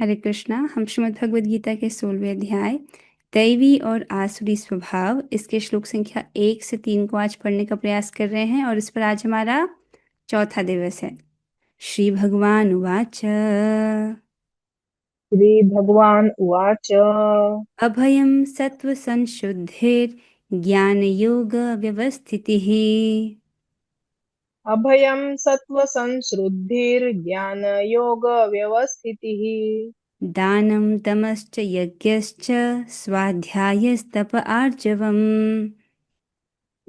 हरे कृष्णा। हम श्रीमद् भगवद गीता के 16वें अध्याय दैवी और आसुरी स्वभाव इसके श्लोक संख्या 1 से 3 को आज पढ़ने का प्रयास कर रहे हैं और इस पर आज हमारा चौथा दिवस है। श्री भगवान उवाच श्रीभगवान् उवाच। अभयं सत्त्वसंशुद्धिर्ज्ञानयोग व्यवस्थितिः अभयं सत्त्वसंशुद्धिर्ज्ञानयोगव्यवस्थितिः। दानं दमश्च यज्ञश्च स्वाध्यायस्तप आर्जवम्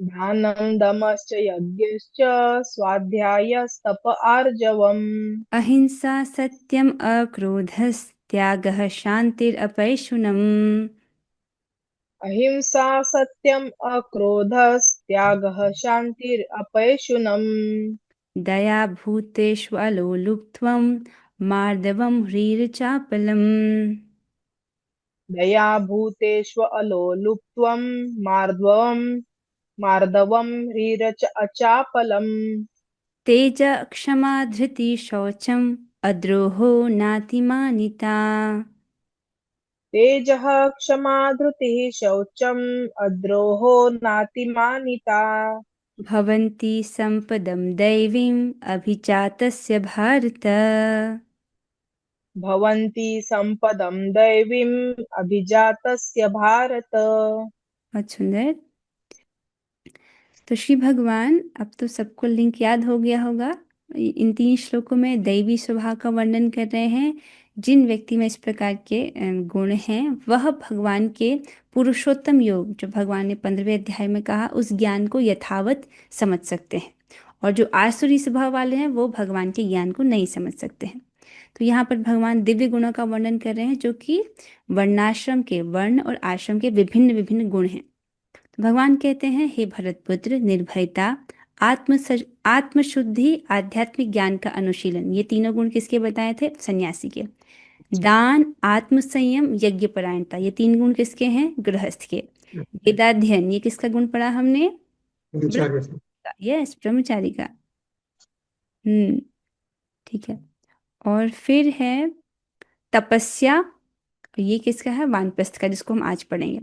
दानं दमश्च यज्ञश्च स्वाध्यायस्तप आर्जवम्। अहिंसा सत्यम् अक्रोधस्त्यागः शान्तिरपैशुनम् अहिंसा सत्यम् अक्रोधस्त्यागः शान्तिरपैशुनम्। दया भूतेषु अलोलुप्त्वं मार्दवं ह्रीरचापलम् दया भूतेष्वलोलुप्त्वम् मार्दवम् ह्रीरच अचापलम्। तेज क्षमा धृति शौचम् अद्रोहो नातिमानिता तेजः क्षमा धृतिः शौचम् अद्रोहो नातिमानिता। भवन्ति सम्पदं दैवीम् अभिजातस्य भारत। भवन्ति सम्पदं दैवीम् अभिजातस्य भारत। बहुत सुंदर। तो श्री भगवान, अब तो सबको लिंक याद हो गया होगा। इन 3 श्लोकों में दैवी स्वभाव का वर्णन कर रहे हैं। जिन व्यक्ति में इस प्रकार के गुण हैं वह भगवान के पुरुषोत्तम योग, जो भगवान ने 15वें अध्याय में कहा, उस ज्ञान को यथावत समझ सकते हैं। और जो आसुरी स्वभाव वाले हैं वो भगवान के ज्ञान को नहीं समझ सकते हैं। तो यहाँ पर भगवान दिव्य गुणों का वर्णन कर रहे हैं, जो कि वर्णाश्रम के, वर्ण और आश्रम के विभिन्न विभिन्न गुण हैं। तो भगवान कहते हैं, हे भरतपुत्र, निर्भयता, आत्मशुद्धि, आध्यात्मिक ज्ञान का अनुशीलन, ये तीनों गुण किसके बताए थे? सन्यासी के। दान, आत्मसंयम, यज्ञपरायणता, ये 3 गुण किसके हैं? गृहस्थ के। वेदाध्ययन, ये किसका गुण पढ़ा हमने? ब्रह्मचारी का। यस, ब्रह्मचारी का। ठीक है। और फिर है तपस्या, ये किसका है? वानप्रस्थ का, जिसको हम आज पढ़ेंगे।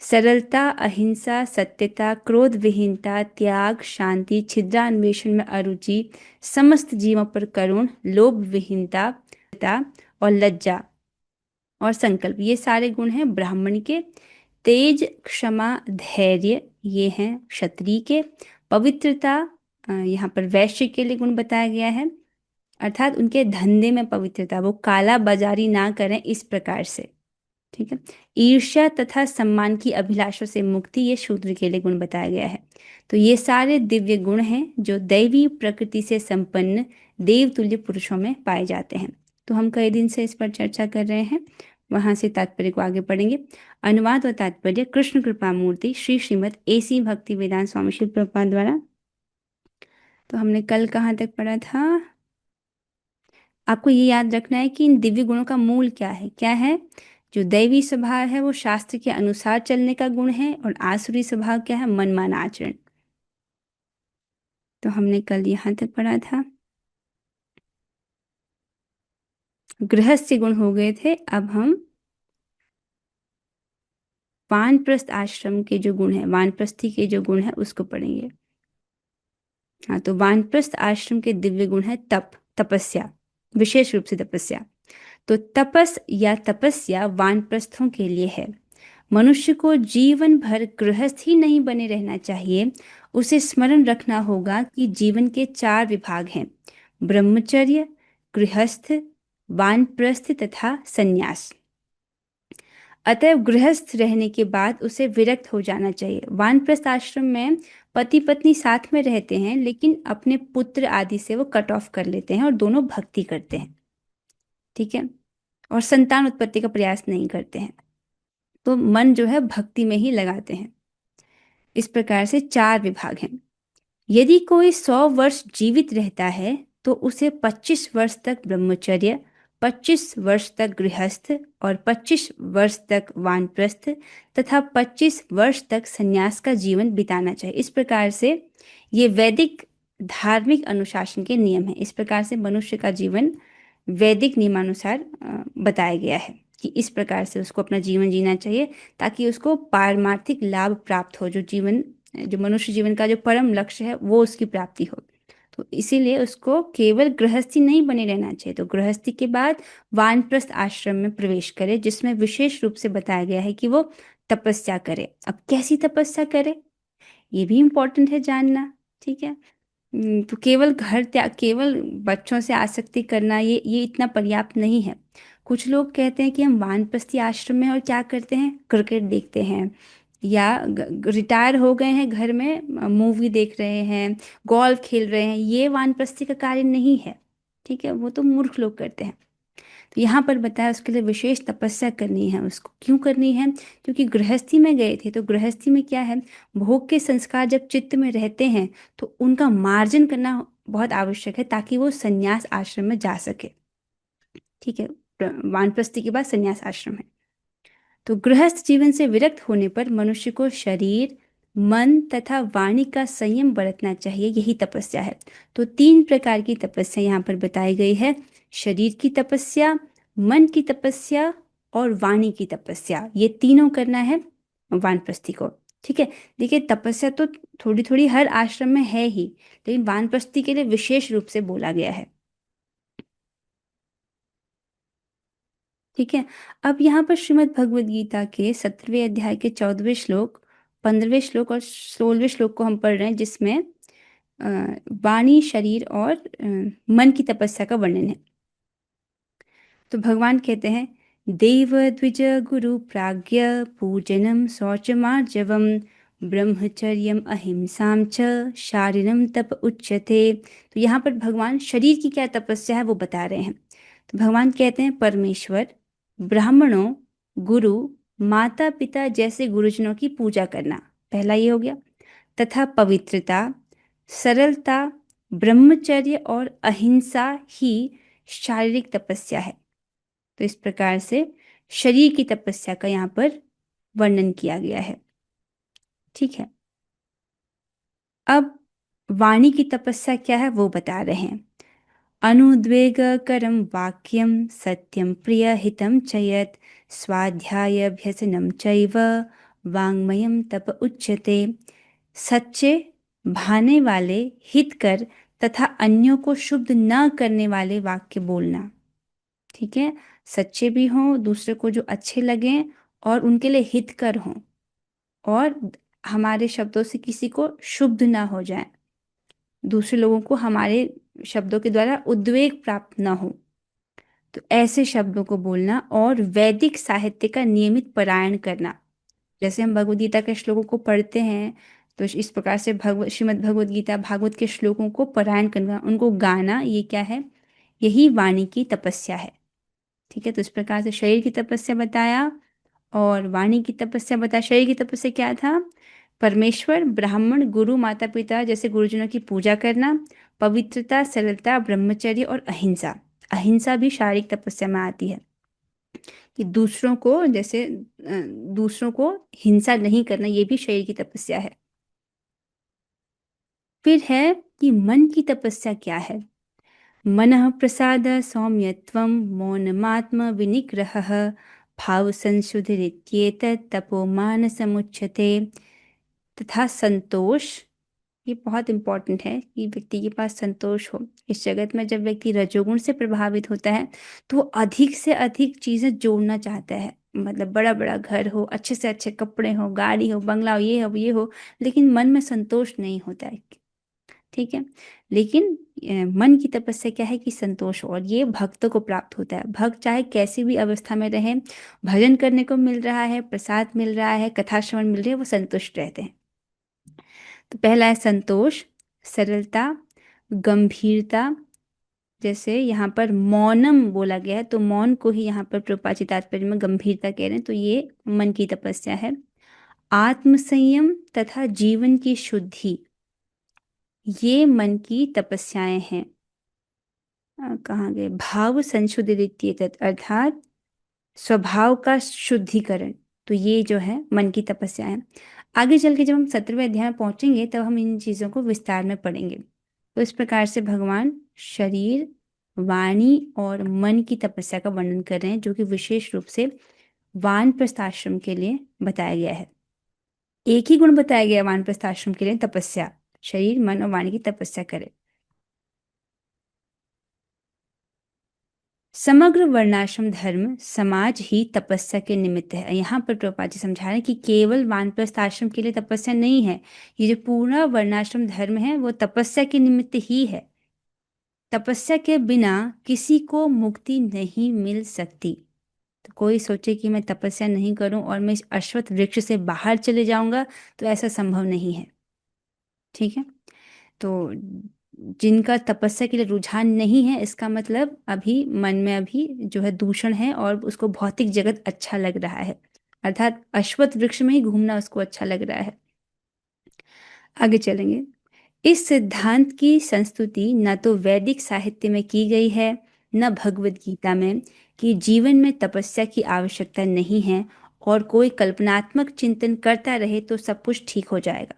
सरलता, अहिंसा, सत्यता, क्रोध विहीनता, त्याग, शांति, छिद्रान्वेषण में अरुचि, समस्त जीवों पर करुण, लोभ विहीनता और लज्जा और संकल्प, ये सारे गुण हैं ब्राह्मण के। तेज, क्षमा, धैर्य, ये हैं क्षत्रिय के। पवित्रता, यहाँ पर वैश्य के लिए गुण बताया गया है, अर्थात उनके धंधे में पवित्रता, वो काला बाजारी ना करें, इस प्रकार से। ठीक है। ईर्ष्या तथा सम्मान की अभिलाषा से मुक्ति, ये शूद्र के लिए गुण बताया गया है। तो ये सारे दिव्य गुण हैं जो दैवी प्रकृति से संपन्न देवतुल्य पुरुषों में पाए जाते हैं। तो हम कई दिन से इस पर चर्चा कर रहे हैं, वहां से तात्पर्य को आगे पढ़ेंगे। अनुवाद व तात्पर्य कृष्ण कृपा मूर्ति श्री श्रीमद् एसी भक्ति वेदांत स्वामी शिव प्रभुपाद द्वारा। तो हमने कल कहाँ तक पढ़ा था? आपको ये याद रखना है कि इन दिव्य गुणों का मूल क्या है? क्या है? जो दैवी स्वभाव है वो शास्त्र के अनुसार चलने का गुण है, और आसुरी स्वभाव क्या है? मनमाना आचरण। तो हमने कल यहाँ तक पढ़ा था। गृहस्थ्य गुण हो गए थे। अब हम वानप्रस्थ आश्रम के जो गुण है, वानप्रस्थी के जो गुण है, उसको पढ़ेंगे। हाँ, तो वानप्रस्थ आश्रम के दिव्य गुण है तप, तपस्या, विशेष रूप से तपस्या। तो तपस या तपस्या वानप्रस्थों के लिए है। मनुष्य को जीवन भर गृहस्थ ही नहीं बने रहना चाहिए। उसे स्मरण रखना होगा कि जीवन के 4 विभाग हैं: ब्रह्मचर्य, गृहस्थ, वानप्रस्थ तथा संन्यास। अतएव गृहस्थ रहने के बाद उसे विरक्त हो जाना चाहिए। वानप्रस्थ आश्रम में पति पत्नी साथ में रहते हैं, लेकिन अपने पुत्र आदि से वो कट ऑफ कर लेते हैं और दोनों भक्ति करते हैं। ठीक है। और संतान उत्पत्ति का प्रयास नहीं करते हैं, तो मन जो है भक्ति में ही लगाते हैं। इस प्रकार से 4 विभाग हैं। यदि कोई 100 वर्ष जीवित रहता है तो उसे 25 वर्ष तक ब्रह्मचर्य, 25 वर्ष तक गृहस्थ और 25 वर्ष तक वानप्रस्थ तथा 25 वर्ष तक संन्यास का जीवन बिताना चाहिए। इस प्रकार से ये वैदिक धार्मिक अनुशासन के नियम हैं। इस प्रकार से मनुष्य का जीवन वैदिक नियमानुसार बताया गया है कि इस प्रकार से उसको अपना जीवन जीना चाहिए, ताकि उसको पारमार्थिक लाभ प्राप्त हो, जो मनुष्य जीवन का जो परम लक्ष्य है वो उसकी प्राप्ति हो। तो इसीलिए उसको केवल गृहस्थी नहीं बने रहना चाहिए, तो गृहस्थी के बाद वानप्रस्थ आश्रम में प्रवेश करे, जिसमें विशेष रूप से बताया गया है कि वो तपस्या करे। अब कैसी तपस्या करे, ये भी इम्पोर्टेंट है जानना। ठीक है। तो केवल घर त्याग, केवल बच्चों से आसक्ति करना, ये इतना पर्याप्त नहीं है। कुछ लोग कहते हैं कि हम वानप्रस्थी आश्रम में और क्या करते हैं, क्रिकेट देखते हैं, या रिटायर हो गए हैं घर में, मूवी देख रहे हैं, गोल्फ खेल रहे हैं, ये वानप्रस्थी का कार्य नहीं है। ठीक है, वो तो मूर्ख लोग करते हैं। तो यहाँ पर बताया उसके लिए विशेष तपस्या करनी है। उसको क्यों करनी है, क्योंकि गृहस्थी में गए थे, तो गृहस्थी में क्या है, भोग के संस्कार जब चित्त में रहते हैं तो उनका मार्जन करना बहुत आवश्यक है, ताकि वो संन्यास आश्रम में जा सके। ठीक है, वानप्रस्थी के बाद संन्यास आश्रम है। तो गृहस्थ जीवन से विरक्त होने पर मनुष्य को शरीर, मन तथा वाणी का संयम बरतना चाहिए, यही तपस्या है। तो 3 प्रकार की तपस्या यहाँ पर बताई गई है: शरीर की तपस्या, मन की तपस्या और वाणी की तपस्या। ये तीनों करना है वानप्रस्थी को। ठीक है। देखिए, तपस्या तो थोड़ी थोड़ी हर आश्रम में है ही, लेकिन वानप्रस्थी के लिए विशेष रूप से बोला गया है। ठीक है। अब यहाँ पर श्रीमद् भगवद गीता के 17वें अध्याय के 14वें श्लोक, 15वें श्लोक और 16वें श्लोक को हम पढ़ रहे हैं, जिसमें अ, वाणी, शरीर और मन की तपस्या का वर्णन है। तो भगवान कहते हैं, देव द्विज गुरु प्राज्ञ पूजनम शौचमार्जवम ब्रह्मचर्यम अहिंसाम च शारीरम तप उच्यते। तो यहाँ पर भगवान शरीर की क्या तपस्या है वो बता रहे हैं। तो भगवान कहते हैं, परमेश्वर, ब्राह्मणों, गुरु, माता पिता जैसे गुरुजनों की पूजा करना, पहला ये हो गया, तथा पवित्रता, सरलता, ब्रह्मचर्य और अहिंसा ही शारीरिक तपस्या है। तो इस प्रकार से शरीर की तपस्या का यहाँ पर वर्णन किया गया है। ठीक है। अब वाणी की तपस्या क्या है वो बता रहे हैं। अनुद्वेगकरं वाक्यं सत्यं प्रियहितं च यत् स्वाध्यायाभ्यसनं चैव वाङ्मयं तप उच्यते। सच्चे, भाने वाले, हितकर तथा अन्यों को शुद्ध न करने वाले वाक्य बोलना। ठीक है। सच्चे भी हों, दूसरे को जो अच्छे लगें और उनके लिए हितकर हों, और हमारे शब्दों से किसी को शुद्ध ना हो जाए, दूसरे लोगों को हमारे शब्दों के द्वारा उद्वेग प्राप्त ना हो, तो ऐसे शब्दों को बोलना। और वैदिक साहित्य का नियमित पारायण करना, जैसे हम भगवद गीता के श्लोकों को पढ़ते हैं, तो इस प्रकार से श्रीमद् भगवद गीता भागवत के श्लोकों को पारायण करना, उनको गाना, ये क्या है, यही वाणी की तपस्या है। ठीक है। तो इस प्रकार से शरीर की तपस्या बताया और वाणी की तपस्या बताया। शरीर की तपस्या क्या था, परमेश्वर, ब्राह्मण, गुरु, माता पिता जैसे गुरुजनों की पूजा करना, पवित्रता, सरलता, ब्रह्मचर्य और अहिंसा। अहिंसा भी शारीरिक तपस्या में आती है, कि दूसरों को जैसे दूसरों को हिंसा नहीं करना, ये भी शरीर की तपस्या है। फिर है कि मन की तपस्या क्या है। मनः प्रसाद सौम्यत्वं मौनमात्म विनिग्रहः भाव संशुद्धिरित्येतत् तपो मानसमुच्यते। तथा संतोष, ये बहुत इंपॉर्टेंट है कि व्यक्ति के पास संतोष हो। इस जगत में जब व्यक्ति रजोगुण से प्रभावित होता है तो वो अधिक से अधिक चीज़ें जोड़ना चाहता है, मतलब बड़ा बड़ा घर हो, अच्छे से अच्छे कपड़े हो, गाड़ी हो, बंगला हो, ये हो, लेकिन मन में संतोष नहीं होता है। ठीक है। लेकिन मन की तपस्या क्या है कि संतोष हो, और ये भक्तों को प्राप्त होता है। भक्त चाहे कैसी भी अवस्था में रहे, भजन करने को मिल रहा है, प्रसाद मिल रहा है, कथा श्रवण मिल रही है, वो संतुष्ट रहते हैं। तो पहला है संतोष, सरलता, गंभीरता। जैसे यहाँ पर मौनम बोला गया है, तो मौन को ही यहाँ पर प्रभुपाद जी तात्पर्य में गंभीरता कह रहे हैं, तो ये मन की तपस्या है। आत्म संयम तथा जीवन की शुद्धि, ये मन की तपस्याएं हैं। कहाँ गए, भाव संशुद्धिरित्येतत्, अर्थात स्वभाव का शुद्धिकरण, तो ये जो है मन की तपस्या है। आगे चल के जब हम 17वें अध्याय में पहुंचेंगे तब हम इन चीज़ों को विस्तार में पढ़ेंगे। तो इस प्रकार से भगवान शरीर, वाणी और मन की तपस्या का वर्णन कर रहे हैं, जो कि विशेष रूप से वानप्रस्थ आश्रम के लिए बताया गया है। एक ही गुण बताया गया है वानप्रस्थ आश्रम के लिए, तपस्या, शरीर मन और वाणी की तपस्या करे। समग्र वर्णाश्रम धर्म समाज ही तपस्या के निमित्त है। यहाँ पर प्रभुपाद जी समझा रहे हैं कि केवल वानप्रस्थ आश्रम के लिए तपस्या नहीं है, ये जो पूरा वर्णाश्रम धर्म है वो तपस्या के निमित्त ही है। तपस्या के बिना किसी को मुक्ति नहीं मिल सकती। तो कोई सोचे कि मैं तपस्या नहीं करूं और मैं इस अश्वत्थ वृक्ष से बाहर चले जाऊंगा, तो ऐसा संभव नहीं है। ठीक है, तो जिनका तपस्या के लिए रुझान नहीं है, इसका मतलब अभी मन में अभी जो है दूषण है और उसको भौतिक जगत अच्छा लग रहा है, अर्थात अश्वत्थ वृक्ष में ही घूमना उसको अच्छा लग रहा है। आगे चलेंगे। इस सिद्धांत की संस्तुति न तो वैदिक साहित्य में की गई है, न भगवत गीता में, कि जीवन में तपस्या की आवश्यकता नहीं है और कोई कल्पनात्मक चिंतन करता रहे तो सब कुछ ठीक हो जाएगा।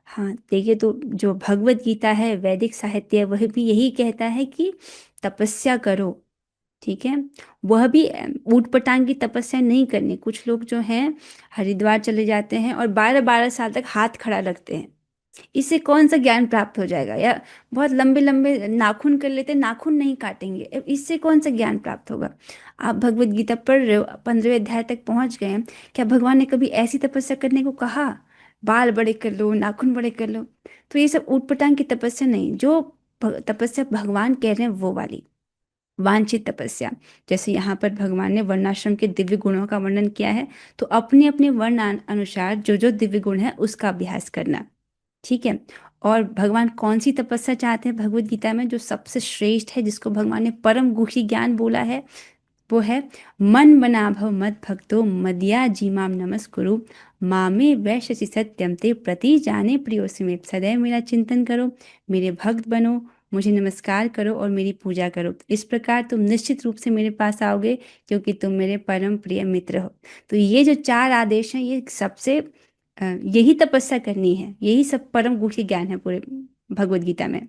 हाँ देखिए, तो जो भगवत गीता है, वैदिक साहित्य है, वह भी यही कहता है कि तपस्या करो। ठीक है, वह भी ऊट पटांग की तपस्या नहीं करनी। कुछ लोग जो हैं हरिद्वार चले जाते हैं और 12-12 साल तक हाथ खड़ा रखते हैं, इससे कौन सा ज्ञान प्राप्त हो जाएगा? या बहुत लंबे लंबे नाखून कर लेते, नाखून नहीं काटेंगे, इससे कौन सा ज्ञान प्राप्त होगा? आप भगवत गीता पढ़ रहे हो, 15वें अध्याय तक पहुंच गए हैं, क्या भगवान ने कभी ऐसी तपस्या करने को कहा? बाल बड़े कर लो, नाखून बड़े कर लो। तो ये सब ऊटपटांग की तपस्या नहीं, जो तपस्या भगवान कह रहे हैं वो वाली वांछित तपस्या। जैसे यहाँ पर भगवान ने वर्णाश्रम के दिव्य गुणों का वर्णन किया है, तो अपने अपने वर्ण अनुसार जो जो दिव्य गुण है उसका अभ्यास करना। ठीक है, और भगवान कौन सी तपस्या चाहते हैं भगवत गीता में, जो सबसे श्रेष्ठ है, जिसको भगवान ने परम गुह्य ज्ञान बोला है, वो है मन बना भव मद भक्तो मदया जीमाम नमस्कुरु मामे वैश्यसि सत्यम ते प्रति जाने प्रियोसि में। सदैव मेरा चिंतन करो, मेरे भक्त बनो, मुझे नमस्कार करो और मेरी पूजा करो, इस प्रकार तुम निश्चित रूप से मेरे पास आओगे, क्योंकि तुम मेरे परम प्रिय मित्र हो। तो ये जो चार आदेश हैं, ये सबसे यही तपस्या करनी है, यही सब परम गुह्य ज्ञान है पूरे भगवत गीता में।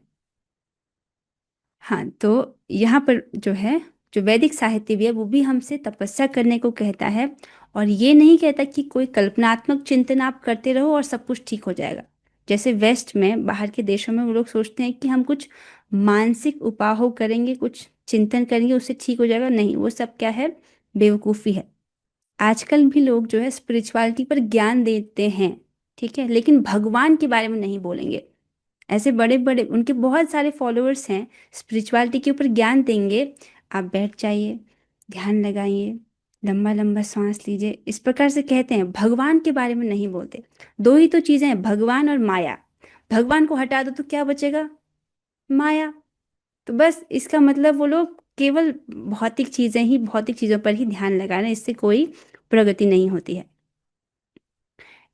हाँ, तो यहाँ पर जो है, जो वैदिक साहित्य भी है, वो भी हमसे तपस्या करने को कहता है, और ये नहीं कहता कि कोई कल्पनात्मक चिंतन आप करते रहो और सब कुछ ठीक हो जाएगा। जैसे वेस्ट में, बाहर के देशों में वो लोग सोचते हैं कि हम कुछ मानसिक उपाय करेंगे, कुछ चिंतन करेंगे, उससे ठीक हो जाएगा। नहीं, वो सब क्या है? बेवकूफ़ी है। आजकल भी लोग जो है स्पिरिचुअलिटी पर ज्ञान देते हैं, ठीक है, लेकिन भगवान के बारे में नहीं बोलेंगे। ऐसे बड़े बड़े उनके बहुत सारे फॉलोअर्स हैं, स्पिरिचुअलिटी के ऊपर ज्ञान देंगे, आप बैठ जाइए, ध्यान लगाइए, लंबा लंबा सांस लीजिए, इस प्रकार से कहते हैं, भगवान के बारे में नहीं बोलते। दो ही तो चीज़ें हैं, भगवान और माया। भगवान को हटा दो तो क्या बचेगा? माया। तो बस इसका मतलब वो लोग केवल भौतिक चीज़ें ही, भौतिक चीज़ों पर ही ध्यान लगा रहे हैं, इससे कोई प्रगति नहीं होती है।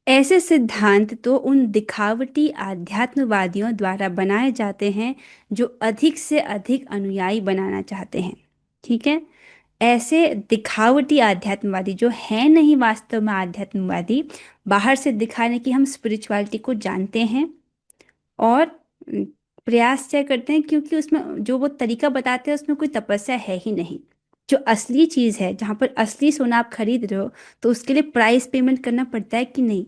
ऐसे सिद्धांत तो उन दिखावटी आध्यात्मवादियों द्वारा बनाए जाते हैं जो अधिक से अधिक अनुयायी बनाना चाहते हैं। ठीक है, ऐसे दिखावटी आध्यात्मवादी जो है नहीं वास्तव में आध्यात्मवादी, बाहर से दिखाने की हम स्पिरिचुअलिटी को जानते हैं और प्रयास क्या करते हैं, क्योंकि उसमें जो वो तरीका बताते हैं उसमें कोई तपस्या है ही नहीं। जो असली चीज़ है, जहाँ पर असली सोना आप खरीद रहे हो, तो उसके लिए प्राइस पेमेंट करना पड़ता है कि नहीं?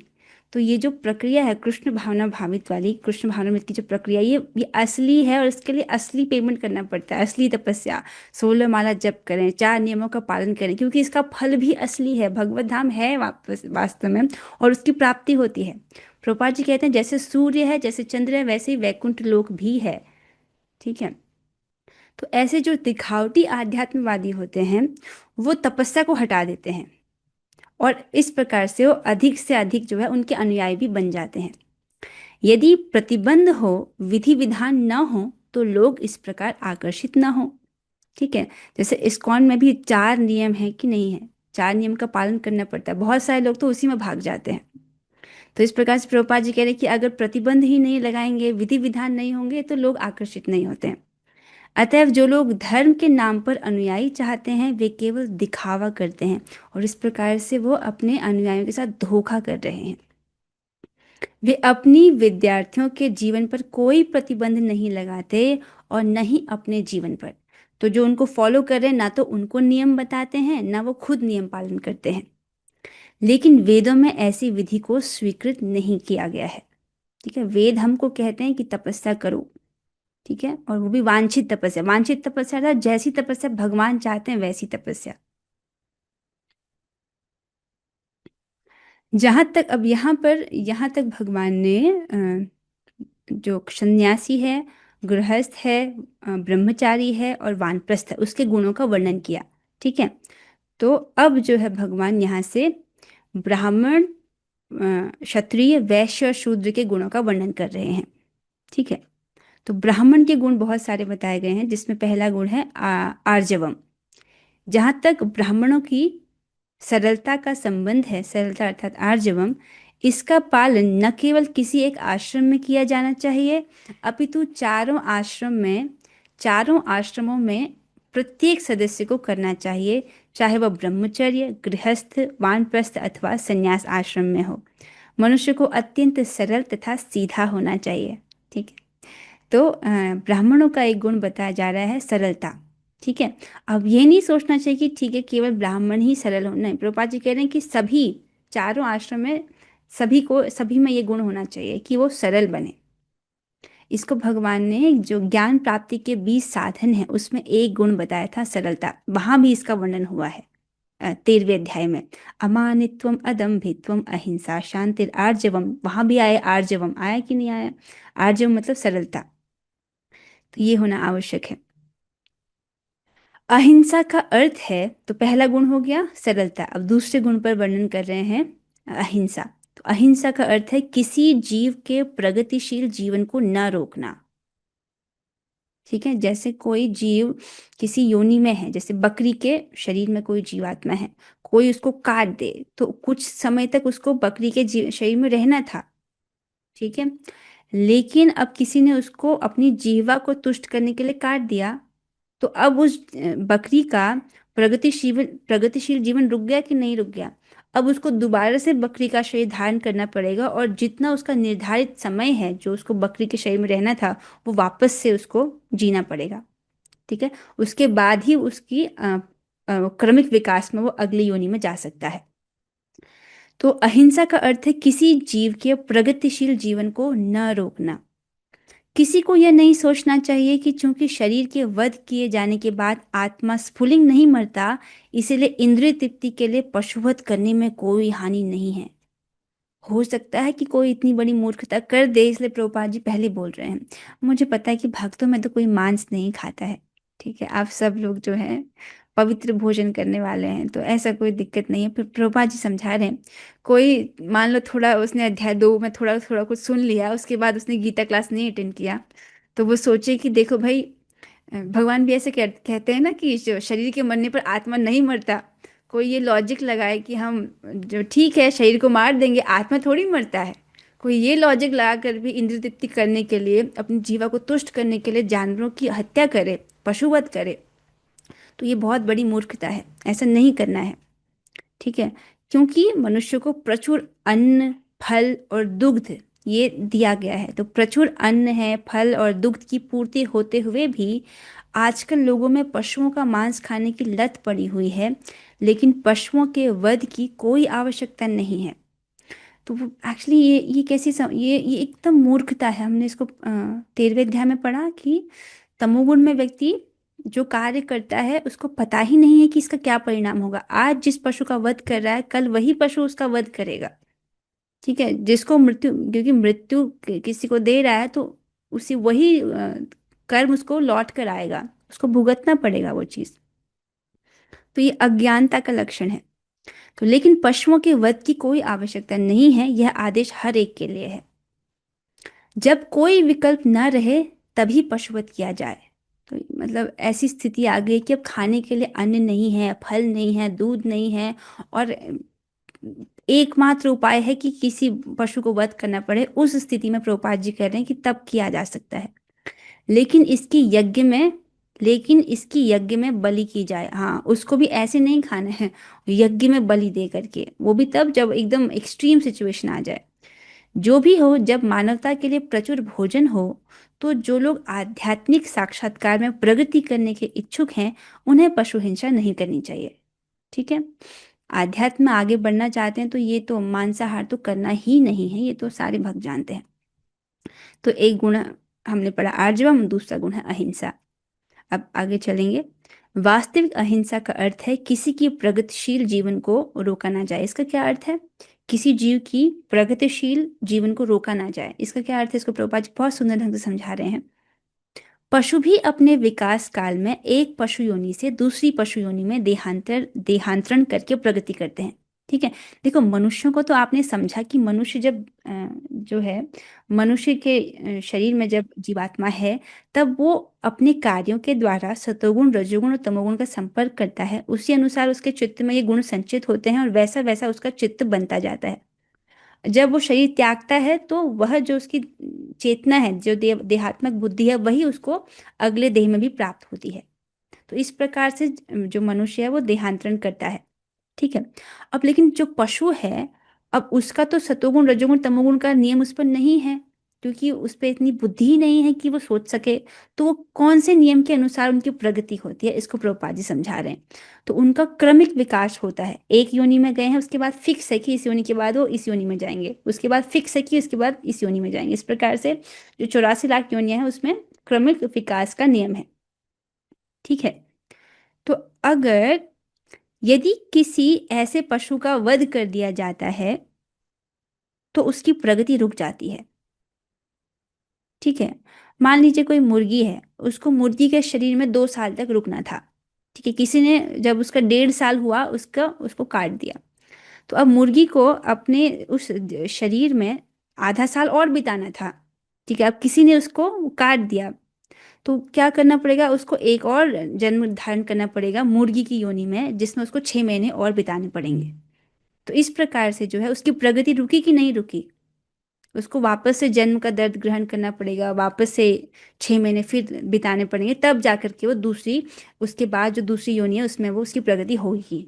तो ये जो प्रक्रिया है कृष्ण भावना भावित वाली, कृष्ण भावनामृत की जो प्रक्रिया, ये असली है और इसके लिए असली पेमेंट करना पड़ता है, असली तपस्या। 16 माला जप करें, 4 नियमों का पालन करें, क्योंकि इसका फल भी असली है, भगवत धाम है वापस वास्तव में, और उसकी प्राप्ति होती है। प्रभुपाद जी कहते हैं जैसे सूर्य है, जैसे चंद्र है, वैसे ही वैकुंठ लोक भी है। ठीक है, तो ऐसे जो दिखावटी आध्यात्मवादी होते हैं, वो तपस्या को हटा देते हैं, और इस प्रकार से वो अधिक से अधिक जो है उनके अनुयायी भी बन जाते हैं। यदि प्रतिबंध हो, विधि विधान न हो, तो लोग इस प्रकार आकर्षित न हो। ठीक है, जैसे इस्कॉन में भी 4 नियम है कि नहीं है, 4 नियम का पालन करना पड़ता है, बहुत सारे लोग तो उसी में भाग जाते हैं। तो इस प्रकार से प्रभुपाद जी कह रहे हैं कि अगर प्रतिबंध ही नहीं लगाएंगे, विधि विधान नहीं होंगे, तो लोग आकर्षित नहीं होते हैं। अतएव जो लोग धर्म के नाम पर अनुयायी चाहते हैं, वे केवल दिखावा करते हैं, और इस प्रकार से वो अपने अनुयायियों के साथ धोखा कर रहे हैं। वे अपनी विद्यार्थियों के जीवन पर कोई प्रतिबंध नहीं लगाते और न ही अपने जीवन पर। तो जो उनको फॉलो कर रहे हैं ना तो उनको नियम बताते हैं ना वो खुद नियम पालन करते हैं। लेकिन वेदों में ऐसी विधि को स्वीकृत नहीं किया गया है। ठीक है, वेद हमको कहते हैं कि तपस्या करो। ठीक है, और वो भी वांछित तपस्या। वांछित तपस्या था जैसी तपस्या भगवान चाहते हैं वैसी तपस्या। जहां तक अब यहाँ तक भगवान ने जो सन्यासी है, गृहस्थ है, ब्रह्मचारी है और वानप्रस्थ है उसके गुणों का वर्णन किया। ठीक है, तो अब जो है भगवान यहाँ से ब्राह्मण, क्षत्रिय, वैश्य और शूद्र के गुणों का वर्णन कर रहे हैं। ठीक है, तो ब्राह्मण के गुण बहुत सारे बताए गए हैं जिसमें पहला गुण है आर्जवम। जहाँ तक ब्राह्मणों की सरलता का संबंध है, सरलता अर्थात आर्जवम, इसका पालन न केवल किसी एक आश्रम में किया जाना चाहिए अपितु चारों आश्रमों में प्रत्येक सदस्य को करना चाहिए, चाहे वह ब्रह्मचर्य, गृहस्थ, वानप्रस्थ अथवा संन्यास आश्रम में हो। मनुष्य को अत्यंत सरल तथा सीधा होना चाहिए। ठीक है, तो ब्राह्मणों का एक गुण बताया जा रहा है सरलता। ठीक है, अब ये नहीं सोचना चाहिए कि ठीक है केवल ब्राह्मण ही सरल हो, नहीं, प्रभुपाद जी कह रहे हैं कि सभी चारों आश्रम में सभी में ये गुण होना चाहिए कि वो सरल बने। इसको भगवान ने जो ज्ञान प्राप्ति के 20 साधन है उसमें एक गुण बताया था सरलता, वहां भी इसका वर्णन हुआ है 13वें अध्याय में। अमानित्वम, अदम्भित्वम, अहिंसा, शांतिर, आर्जवम, वहां भी आया आर्जवम, आया कि नहीं आया? आर्जवम मतलब सरलता, तो ये होना आवश्यक है। अहिंसा का अर्थ है, तो पहला गुण हो गया सरलता, अब दूसरे गुण पर वर्णन कर रहे हैं अहिंसा। तो अहिंसा का अर्थ है किसी जीव के प्रगतिशील जीवन को न रोकना। ठीक है, जैसे कोई जीव किसी योनि में है, जैसे बकरी के शरीर में कोई जीवात्मा है, कोई उसको काट दे तो कुछ समय तक उसको बकरी के शरीर में रहना था। ठीक है, लेकिन अब किसी ने उसको अपनी जीवा को तुष्ट करने के लिए काट दिया, तो अब उस बकरी का प्रगतिशील जीवन रुक गया कि नहीं रुक गया? अब उसको दोबारा से बकरी का शरीर धारण करना पड़ेगा और जितना उसका निर्धारित समय है जो उसको बकरी के शरीर में रहना था वो वापस से उसको जीना पड़ेगा। ठीक है, उसके बाद ही उसकी क्रमिक विकास में वो अगली योनि में जा सकता है। तो अहिंसा का अर्थ है किसी जीव के प्रगतिशील जीवन को न रोकना। किसी को यह नहीं सोचना चाहिए कि चूंकि शरीर के वध किए जाने के बाद आत्मा स्फुलिंग नहीं मरता, इसीलिए इंद्रिय तृप्ति के लिए पशुवध करने में कोई हानि नहीं है। हो सकता है कि कोई इतनी बड़ी मूर्खता कर दे, इसलिए प्रभुपाद जी पहले बोल रहे हैं। मुझे पता है कि भक्तों में तो कोई मांस नहीं खाता है। ठीक है, आप सब लोग जो है पवित्र भोजन करने वाले हैं, तो ऐसा कोई दिक्कत नहीं है। फिर प्रभुपाद जी समझा रहे हैं, कोई मान लो थोड़ा उसने अध्याय 2 में थोड़ा थोड़ा कुछ सुन लिया, उसके बाद उसने गीता क्लास नहीं अटेंड किया, तो वो सोचे कि देखो भाई, भगवान भी ऐसे कहते हैं ना कि जो शरीर के मरने पर आत्मा नहीं मरता। कोई ये लॉजिक लगाए कि हम जो ठीक है शरीर को मार देंगे, आत्मा थोड़ी मरता है। कोई ये लॉजिक लगा कर भी इंद्रिय तृप्ति करने के लिए, अपनी जीवा को तुष्ट करने के लिए जानवरों की हत्या करे, पशुवध करे, तो ये बहुत बड़ी मूर्खता है, ऐसा नहीं करना है। ठीक है, क्योंकि मनुष्य को प्रचुर अन्न, फल और दुग्ध ये दिया गया है। तो प्रचुर अन्न है, फल और दुग्ध की पूर्ति होते हुए भी आजकल लोगों में पशुओं का मांस खाने की लत पड़ी हुई है, लेकिन पशुओं के वध की कोई आवश्यकता नहीं है। तो एक्चुअली ये कैसी ये एकदम मूर्खता है। हमने इसको 13वें अध्याय में पढ़ा कि तमोगुण में व्यक्ति जो कार्य करता है उसको पता ही नहीं है कि इसका क्या परिणाम होगा। आज जिस पशु का वध कर रहा है कल वही पशु उसका वध करेगा। ठीक है, जिसको मृत्यु, क्योंकि मृत्यु किसी को दे रहा है तो उसी वही कर्म उसको लौट कर आएगा, उसको भुगतना पड़ेगा वो चीज। तो ये अज्ञानता का लक्षण है। तो लेकिन पशुओं के वध की कोई आवश्यकता नहीं है, यह आदेश हर एक के लिए है। जब कोई विकल्प न रहे तभी पशुवध किया जाए। तो मतलब ऐसी स्थिति आ गई कि अब खाने के लिए अन्न नहीं है, फल नहीं है, दूध नहीं है, और एकमात्र उपाय है कि किसी पशु को वध करना पड़े। उस स्थिति में प्रभुपाद जी कह रहे हैं कि तब किया जा सकता है। लेकिन इसकी यज्ञ में लेकिन इसकी यज्ञ में बलि की जाए। हाँ, उसको भी ऐसे नहीं खाना है, यज्ञ में बलि दे करके, वो भी तब जब एकदम एक्सट्रीम सिचुएशन आ जाए। जो भी हो, जब मानवता के लिए प्रचुर भोजन हो, तो जो लोग आध्यात्मिक साक्षात्कार में प्रगति करने के इच्छुक हैं, उन्हें पशु हिंसा नहीं करनी चाहिए। ठीक है। आध्यात्म में आगे बढ़ना चाहते हैं तो ये तो मांसाहार तो करना ही नहीं है, ये तो सारे भक्त जानते हैं। तो एक गुण हमने पढ़ा आर्जवम, दूसरा गुण है अहिंसा। अब आगे चलेंगे। वास्तविक अहिंसा का अर्थ है किसी की प्रगतिशील जीवन को रोका ना जाए। इसका क्या अर्थ है? किसी जीव की प्रगतिशील जीवन को रोका ना जाए, इसका क्या अर्थ है? इसको प्रभुपाद जी बहुत सुंदर ढंग से समझा रहे हैं। पशु भी अपने विकास काल में एक पशु योनि से दूसरी पशु योनि में देहांतरण करके प्रगति करते हैं। ठीक है। देखो, मनुष्यों को तो आपने समझा कि मनुष्य जब जो है मनुष्य के शरीर में जब जीवात्मा है, तब वो अपने कार्यों के द्वारा सतोगुण, रजोगुण और तमोगुण का संपर्क करता है। उसी अनुसार उसके चित्त में ये गुण संचित होते हैं और वैसा वैसा उसका चित्त बनता जाता है। जब वो शरीर त्यागता है तो वह जो उसकी चेतना है, जो देहात्मक बुद्धि है, वही उसको अगले देह में भी प्राप्त होती है। तो इस प्रकार से जो मनुष्य है वो देहांतरण करता है। ठीक है। अब लेकिन जो पशु है, अब उसका तो सतोगुण, रजोगुण, तमोगुण का नियम उस पर नहीं है, क्योंकि उस पर इतनी बुद्धि ही नहीं है कि वो सोच सके। तो वो कौन से नियम के अनुसार उनकी प्रगति होती है, इसको प्रभुपाद जी समझा रहे हैं। तो उनका क्रमिक विकास होता है। एक योनि में गए हैं, उसके बाद फिक्स है कि इस योनि के बाद वो इस योनि में जाएंगे, उसके बाद फिक्स है कि उसके बाद इस योनि में जाएंगे। इस प्रकार से जो 84 लाख योनियां हैं उसमें क्रमिक विकास का नियम है। ठीक है। तो अगर यदि किसी ऐसे पशु का वध कर दिया जाता है तो उसकी प्रगति रुक जाती है। ठीक है। मान लीजिए कोई मुर्गी है, उसको मुर्गी के शरीर में 2 साल तक रुकना था। ठीक है। किसी ने जब उसका 1.5 साल हुआ, उसको काट दिया। तो अब मुर्गी को अपने उस शरीर में आधा साल और बिताना था। ठीक है। अब किसी ने उसको काट दिया, तो क्या करना पड़ेगा? उसको एक और जन्म धारण करना पड़ेगा मुर्गी की योनि में, जिसमें उसको 6 महीने और बिताने पड़ेंगे। तो इस प्रकार से जो है उसकी प्रगति रुकी कि नहीं रुकी? उसको वापस से जन्म का दर्द ग्रहण करना पड़ेगा, वापस से 6 महीने फिर बिताने पड़ेंगे, तब जाकर के वो दूसरी, उसके बाद जो दूसरी योनि है उसमें वो उसकी प्रगति होगी।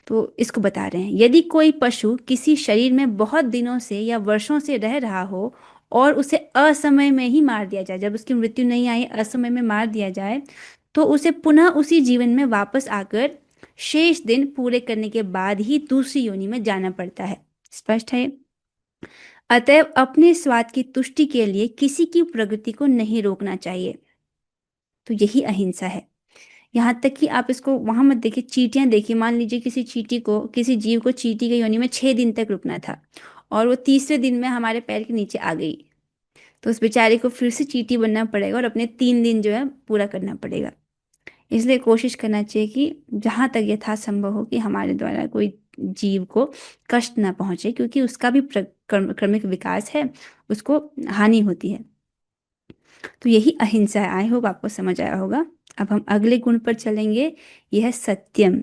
तो इसको बता रहे हैं, यदि कोई पशु किसी शरीर में बहुत दिनों से या वर्षों से रह रहा हो और उसे असमय में ही मार दिया जाए, जब उसकी मृत्यु नहीं आई, असमय में मार दिया जाए, तो उसे पुनः उसी जीवन में वापस आकर शेष दिन पूरे करने के बाद ही दूसरी योनि में जाना पड़ता है। स्पष्ट है? अतएव अपने स्वाद की तुष्टि के लिए किसी की प्रगति को नहीं रोकना चाहिए। तो यही अहिंसा है। यहाँ तक कि आप इसको वहां मत देखिए, चींटियां देखिए। मान लीजिए किसी जीव को चींटी के योनि में 6 दिन तक रुकना था और वो तीसरे दिन में हमारे पैर के नीचे आ गई, तो उस बेचारे को फिर से चींटी बनना पड़ेगा और अपने 3 दिन जो है पूरा करना पड़ेगा। इसलिए कोशिश करना चाहिए कि जहाँ तक यथासंभव हो कि हमारे द्वारा कोई जीव को कष्ट ना पहुंचे, क्योंकि उसका भी क्रमिक विकास है, उसको हानि होती है। तो यही अहिंसा है। आई होप आपको समझ आया होगा। अब हम अगले गुण पर चलेंगे, यह है सत्यम।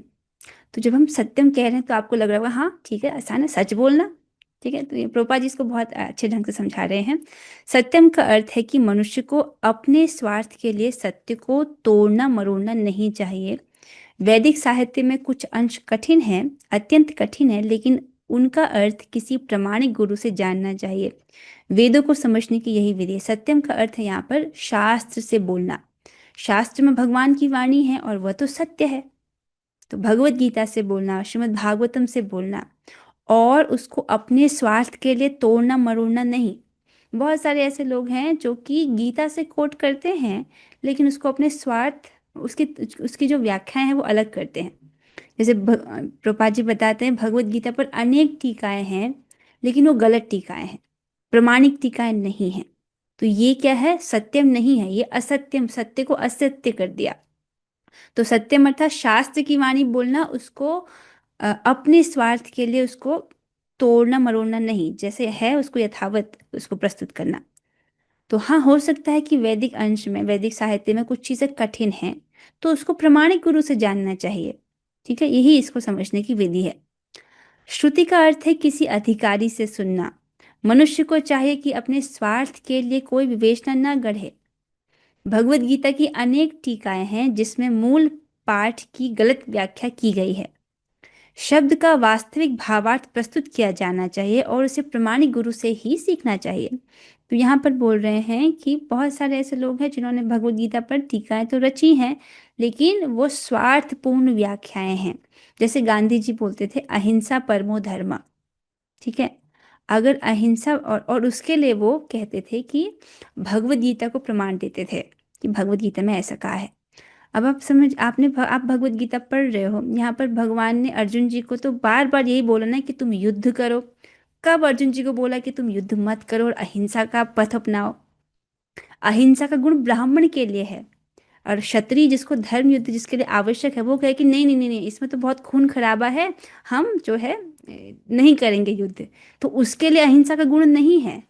तो जब हम सत्यम कह रहे हैं तो आपको लग रहा होगा हाँ ठीक है, आसान है, सच बोलना। ठीक है। तो ये प्रोपा जी इसको बहुत अच्छे ढंग से समझा रहे हैं। सत्यम का अर्थ है कि मनुष्य को अपने स्वार्थ के लिए सत्य को तोड़ना मरोड़ना नहीं चाहिए। वैदिक साहित्य में कुछ अंश कठिन है, अत्यंत कठिन है, लेकिन उनका अर्थ किसी प्रामाणिक गुरु से जानना चाहिए। वेदों को समझने की यही विधि है। सत्यम का अर्थ है यहाँ पर शास्त्र से बोलना। शास्त्र में भगवान की वाणी है और वह तो सत्य है। तो भगवत गीता से बोलना, श्रीमद् भागवतम से बोलना, और उसको अपने स्वार्थ के लिए तोड़ना मरोड़ना नहीं। बहुत सारे ऐसे लोग हैं जो कि गीता से कोट करते हैं, लेकिन उसको अपने स्वार्थ, उसकी उसकी जो व्याख्याएं हैं वो अलग करते हैं। जैसे प्रभुपाद जी बताते हैं, भगवत गीता पर अनेक टीकाएं हैं, लेकिन वो गलत टीकाएं हैं, प्रमाणिक टीकाएं नहीं हैं। तो ये क्या है? सत्यम नहीं है, ये असत्यम, सत्य को असत्य कर दिया। तो सत्यम अर्थात शास्त्र की वाणी बोलना, उसको अपने स्वार्थ के लिए उसको तोड़ना मरोड़ना नहीं, जैसे है उसको यथावत उसको प्रस्तुत करना। तो हाँ, हो सकता है कि वैदिक अंश में, वैदिक साहित्य में कुछ चीजें कठिन हैं, तो उसको प्रामाणिक गुरु से जानना चाहिए। ठीक है। यही इसको समझने की विधि है। श्रुति का अर्थ है किसी अधिकारी से सुनना। मनुष्य को चाहिए कि अपने स्वार्थ के लिए कोई विवेचना न गढ़े। भगवत गीता की अनेक टीकाएं हैं जिसमें मूल पाठ की गलत व्याख्या की गई है। शब्द का वास्तविक भावार्थ प्रस्तुत किया जाना चाहिए और उसे प्रमाणिक गुरु से ही सीखना चाहिए। तो यहाँ पर बोल रहे हैं कि बहुत सारे ऐसे लोग हैं जिन्होंने भगवत गीता पर टीकाएं तो रची हैं, लेकिन वो स्वार्थपूर्ण व्याख्याएं हैं। जैसे गांधी जी बोलते थे अहिंसा परमो धर्म। ठीक है। अगर अहिंसा और उसके लिए वो कहते थे कि भगवत गीता को प्रमाण देते थे कि भगवत गीता में ऐसा कहा है। अब आप आप भगवत गीता पढ़ रहे हो, यहाँ पर भगवान ने अर्जुन जी को तो बार बार यही बोला ना कि तुम युद्ध करो। कब अर्जुन जी को बोला कि तुम युद्ध मत करो और अहिंसा का पथ अपनाओ? अहिंसा का गुण ब्राह्मण के लिए है, और क्षत्रिय जिसको धर्म युद्ध जिसके लिए आवश्यक है वो कहे कि नहीं नहीं नहीं नहीं, इसमें तो बहुत खून खराबा है, हम जो है नहीं करेंगे युद्ध। तो उसके लिए अहिंसा का गुण नहीं है।